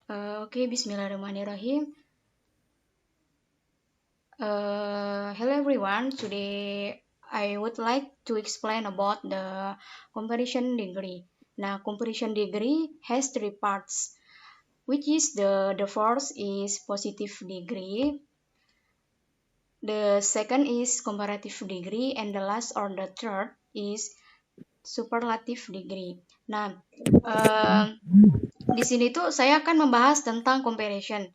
Oke, Bismillahirrahmanirrahim. Hello everyone. Today I would like to explain about the comparison degree. Now, comparison degree has three parts, which is the first is positive degree, the second is comparative degree, and the last or the third is superlative degree. Nah, di sini tuh saya akan membahas tentang comparison.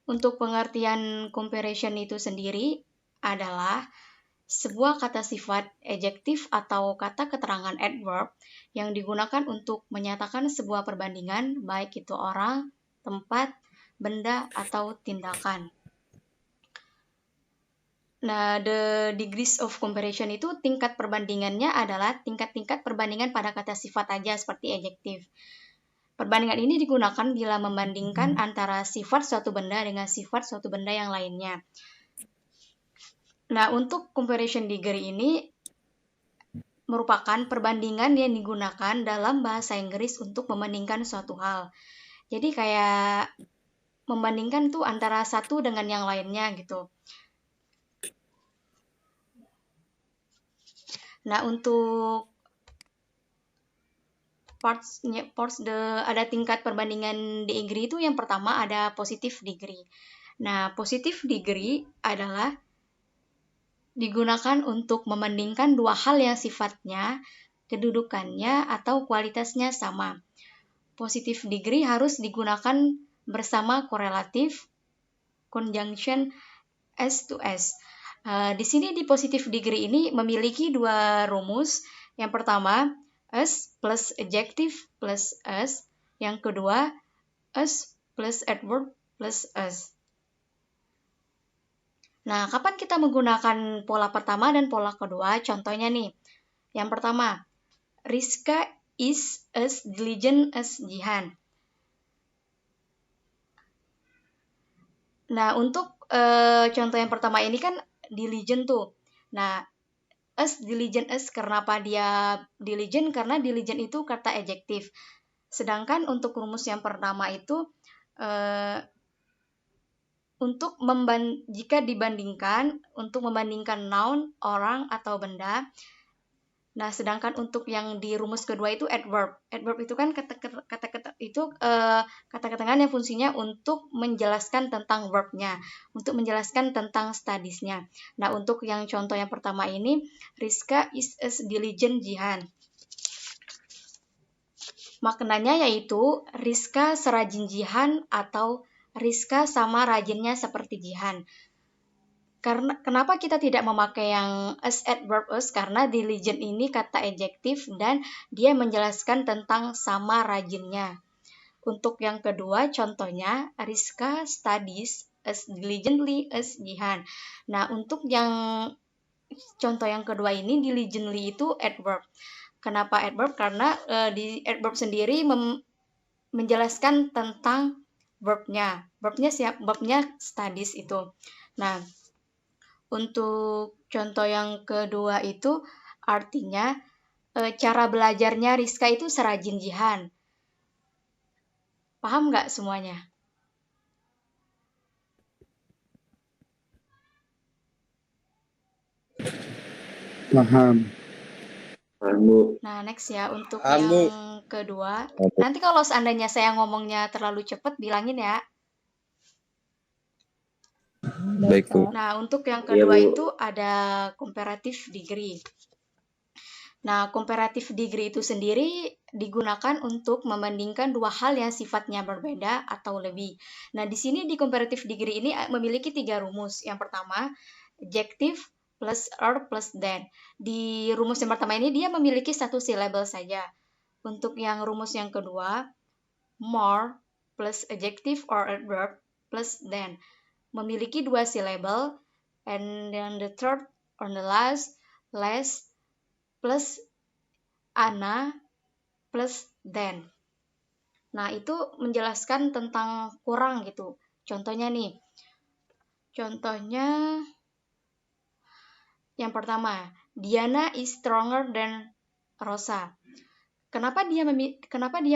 Untuk pengertian comparison itu sendiri adalah sebuah kata sifat adjektif atau kata keterangan adverb yang digunakan untuk menyatakan sebuah perbandingan, baik itu orang, tempat, benda, atau tindakan. Nah, the degrees of comparison itu tingkat perbandingannya adalah tingkat-tingkat perbandingan pada kata sifat aja seperti adjektif. Perbandingan ini digunakan bila membandingkan antara sifat suatu benda dengan sifat suatu benda yang lainnya. Nah, untuk comparison degree ini merupakan perbandingan yang digunakan dalam bahasa Inggris untuk membandingkan suatu hal. Jadi kayak membandingkan tuh antara satu dengan yang lainnya gitu. Nah, untuk ada tingkat perbandingan degree itu yang pertama ada positive degree. Nah, positive degree adalah digunakan untuk membandingkan dua hal yang sifatnya, kedudukannya, atau kualitasnya sama. Positive degree harus digunakan bersama korelatif, conjunction, S to S. Di sini di positive degree ini memiliki dua rumus. Yang pertama, S plus adjective plus S. Yang kedua, S plus adverb plus S. Nah, kapan kita menggunakan pola pertama dan pola kedua? Contohnya nih, yang pertama, Rizka is as diligent as Jihan. Nah, untuk contoh yang pertama ini kan diligent tuh. Nah, as diligent as, kenapa dia diligent? Karena diligent itu kata adjektif. Sedangkan untuk rumus yang pertama itu jika dibandingkan untuk membandingkan noun, orang atau benda. Nah, sedangkan untuk yang di rumus kedua itu adverb. Adverb itu kan kata-kataan yang fungsinya untuk menjelaskan tentang verbnya, untuk menjelaskan tentang studies-nya. Nah, untuk yang contoh yang pertama ini, Rizka is as diligent Jihan. Maknanya yaitu Rizka serajin Jihan atau Rizka sama rajinnya seperti Jihan. Kenapa kita tidak memakai yang as adverb as? Karena diligent ini kata adjektif dan dia menjelaskan tentang sama rajinnya. Untuk yang kedua, contohnya Rizka studies as diligently as Jihan. Nah, untuk yang contoh yang kedua ini, diligently itu adverb. Kenapa adverb? Karena di adverb sendiri menjelaskan tentang verbnya. Verbnya studies itu. Nah, untuk contoh yang kedua itu artinya cara belajarnya Rizka itu serajin Jihan. Paham nggak semuanya? Paham. Nah, next ya untuk yang kedua. Nanti kalau seandainya saya ngomongnya terlalu cepat, bilangin ya. Baik, Bu. Nah, untuk yang kedua itu ada comparative degree. Nah, comparative degree itu sendiri digunakan untuk membandingkan dua hal yang sifatnya berbeda atau lebih. Nah, di sini di comparative degree ini memiliki tiga rumus. Yang pertama, adjective plus er plus than. Di rumus yang pertama ini dia memiliki satu syllable saja. Untuk yang rumus yang kedua, more plus adjective or adverb plus than. Memiliki dua syllable, and then the third or the last, less plus ana plus than. Nah, itu menjelaskan tentang kurang gitu. Contohnya nih. Contohnya yang pertama, Diana is stronger than Rosa. Kenapa dia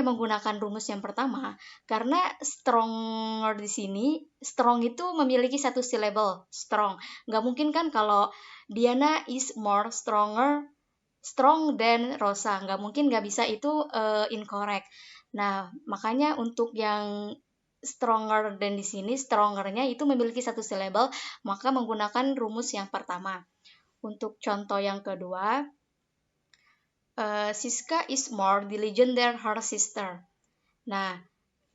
menggunakan rumus yang pertama? Karena stronger di sini, strong itu memiliki satu syllable, strong. Nggak mungkin kan kalau Diana is more strong than Rosa. Nggak mungkin, nggak bisa, itu incorrect. Nah, makanya untuk yang stronger than di sini, strongernya itu memiliki satu syllable, maka menggunakan rumus yang pertama. Untuk contoh yang kedua, Siska is more diligent than her sister. Nah,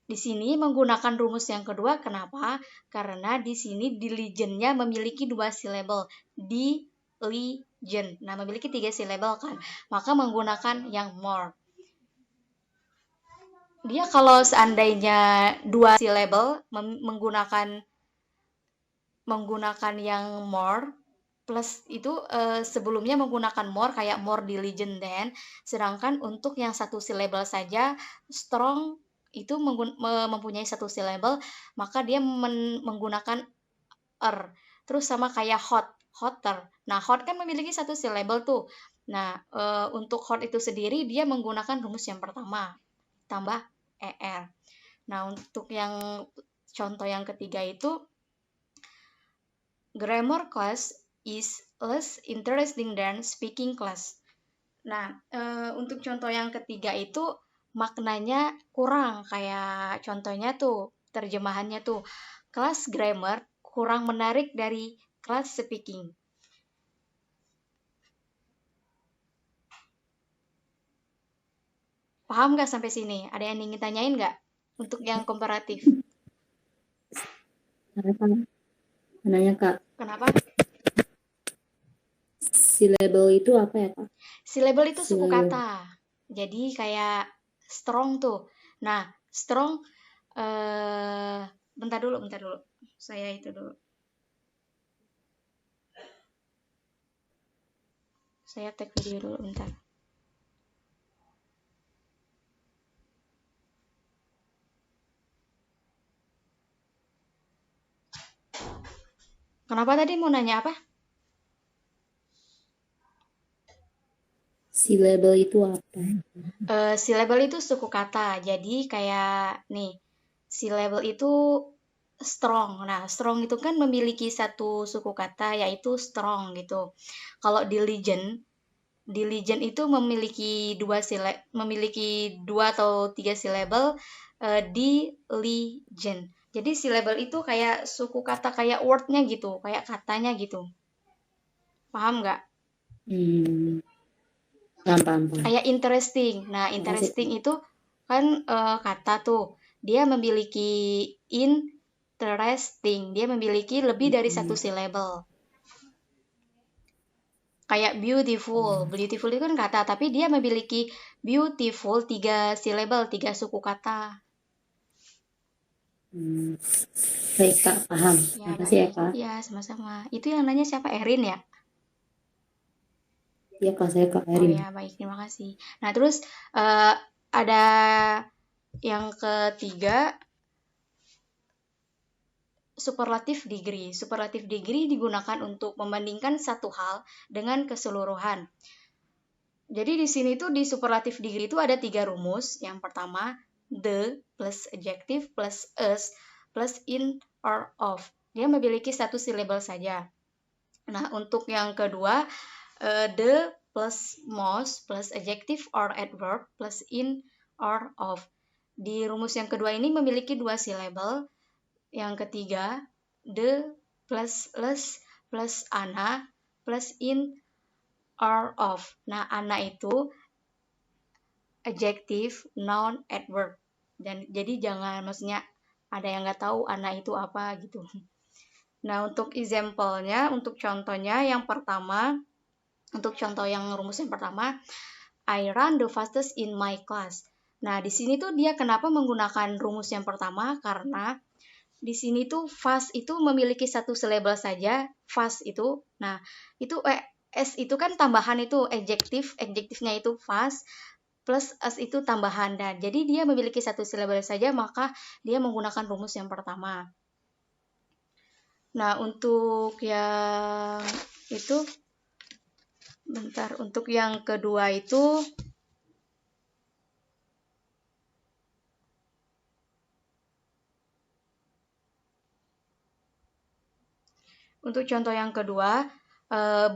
di sini menggunakan rumus yang kedua. Kenapa? Karena di sini diligent-nya memiliki dua syllable. Diligent. Nah, memiliki 3 syllable kan. Maka menggunakan yang more. Dia kalau seandainya 2 syllable menggunakan yang more, plus itu sebelumnya menggunakan more, kayak more diligent than. Sedangkan untuk yang satu syllable saja, strong itu mempunyai satu syllable, maka dia menggunakan terus sama kayak hotter. Nah, hot kan memiliki satu syllable tuh. Nah, untuk hot itu sendiri dia menggunakan rumus yang pertama tambah er. Nah, untuk yang contoh yang ketiga itu, grammar class is less interesting than speaking class. Nah, untuk contoh yang ketiga itu maknanya kurang, kayak contohnya tuh, terjemahannya tuh, kelas grammar kurang menarik dari kelas speaking. Paham nggak sampai sini? Ada yang ingin tanyain nggak untuk yang komparatif? Nanya Kak, Kenapa? syllable itu apa ya Kak? Syllable itu suku Syllable. kata. Jadi kayak strong tuh. Nah, strong, bentar dulu. Saya itu dulu. Saya tag video dulu bentar. Kenapa tadi mau nanya apa? Syllable itu apa? Syllable itu suku kata. Jadi kayak nih, syllable itu strong. Nah, strong itu kan memiliki satu suku kata, yaitu strong gitu. Kalau diligent itu memiliki dua atau tiga syllable, diligent. Jadi syllable itu kayak suku kata, kayak wordnya gitu, kayak katanya gitu. Paham nggak? Paham. Kayak interesting. Nah, interesting itu kan kata tuh. Dia memiliki interesting. Dia memiliki lebih dari satu syllable. Kayak beautiful. Beautiful itu kan kata, tapi dia memiliki beautiful 3 syllable, 3 suku kata. Baik Kak, paham. Ya, Makasih ya Kak. Ya, sama-sama. Itu yang nanya siapa? Erin ya? Iya Kak, saya Kak Oh Erin. ya, baik, terima kasih. Nah, terus ada yang ketiga, superlative degree. Superlative degree digunakan untuk membandingkan satu hal dengan keseluruhan. Jadi di sini tuh di superlative degree itu ada 3 rumus. Yang pertama, the plus adjective plus as plus in or of. Dia memiliki satu syllable saja. Nah, untuk yang kedua, the plus most plus adjective or adverb plus in or of. Di rumus yang kedua ini memiliki 2 syllable. Yang ketiga, the plus less plus ana plus in or of. Nah, ana itu adjective, noun, adverb. Dan jadi jangan, maksudnya ada yang nggak tahu ana itu apa gitu. Nah, untuk example-nya, untuk contohnya yang pertama, untuk contoh yang rumus yang pertama, I run the fastest in my class. Nah, di sini tuh dia kenapa menggunakan rumus yang pertama? Karena di sini tuh fast itu memiliki satu syllable saja, fast itu. Nah, itu s itu kan tambahan, itu adjektifnya itu fast plus s itu tambahan, dan jadi dia memiliki satu syllable saja, maka dia menggunakan rumus yang pertama. Nah, untuk yang itu bentar, untuk yang kedua itu Untuk contoh yang kedua,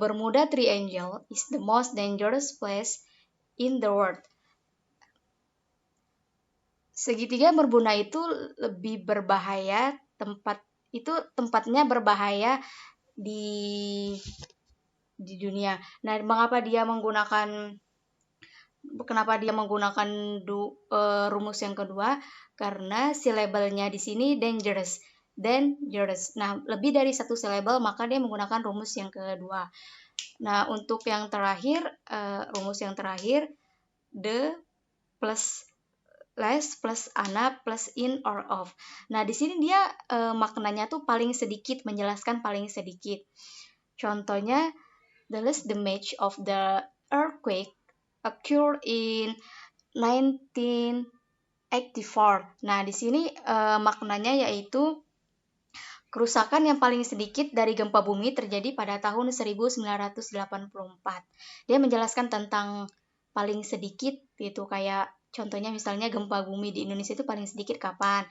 Bermuda Triangle is the most dangerous place in the world. Segitiga Bermuda itu lebih berbahaya, tempatnya berbahaya di dunia. Nah, kenapa dia menggunakan rumus yang kedua? Karena silabelnya di sini dangerous. Nah, lebih dari satu silabel maka dia menggunakan rumus yang kedua. Nah, untuk yang terakhir, rumus yang terakhir, the plus less plus ana plus in or of. Nah, di sini dia maknanya tuh paling sedikit, menjelaskan paling sedikit. Contohnya, the less damage of the earthquake occurred in 1984. Nah, di sini maknanya yaitu kerusakan yang paling sedikit dari gempa bumi terjadi pada tahun 1984. Dia menjelaskan tentang paling sedikit gitu, kayak contohnya misalnya gempa bumi di Indonesia itu paling sedikit kapan,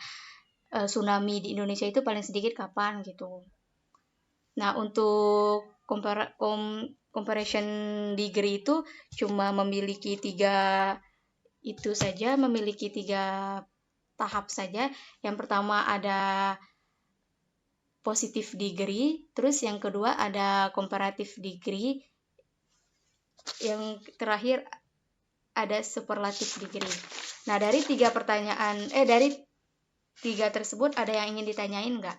tsunami di Indonesia itu paling sedikit kapan gitu. Nah, untuk comparison degree itu cuma memiliki tiga tahap saja. Yang pertama ada positive degree, terus yang kedua ada comparative degree, yang terakhir ada superlative degree. Nah, dari tiga tersebut ada yang ingin ditanyain nggak?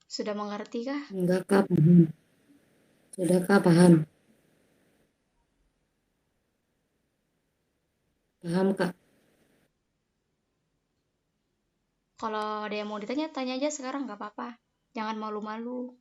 Sudah mengerti kah? Enggak, Kak, paham. Sudah, Kak, paham. Paham, Kak. Kalau ada yang mau ditanya, tanya aja sekarang, nggak apa-apa. Jangan malu-malu.